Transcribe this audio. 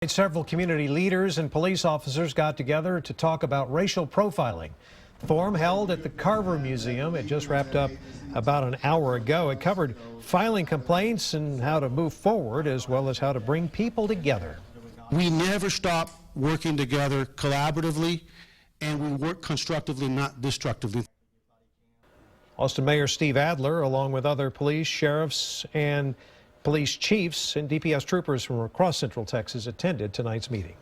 Several community leaders and police officers got together to talk about racial profiling. The forum held at the Carver Museum. It just wrapped up about an hour ago. It covered filing complaints and how to move forward, as well as how to bring people together. We never stop working together collaboratively, and we work constructively, not destructively. Austin Mayor Steve Adler, along with other police, sheriffs, and police chiefs and DPS troopers from across Central Texas, attended tonight's meeting.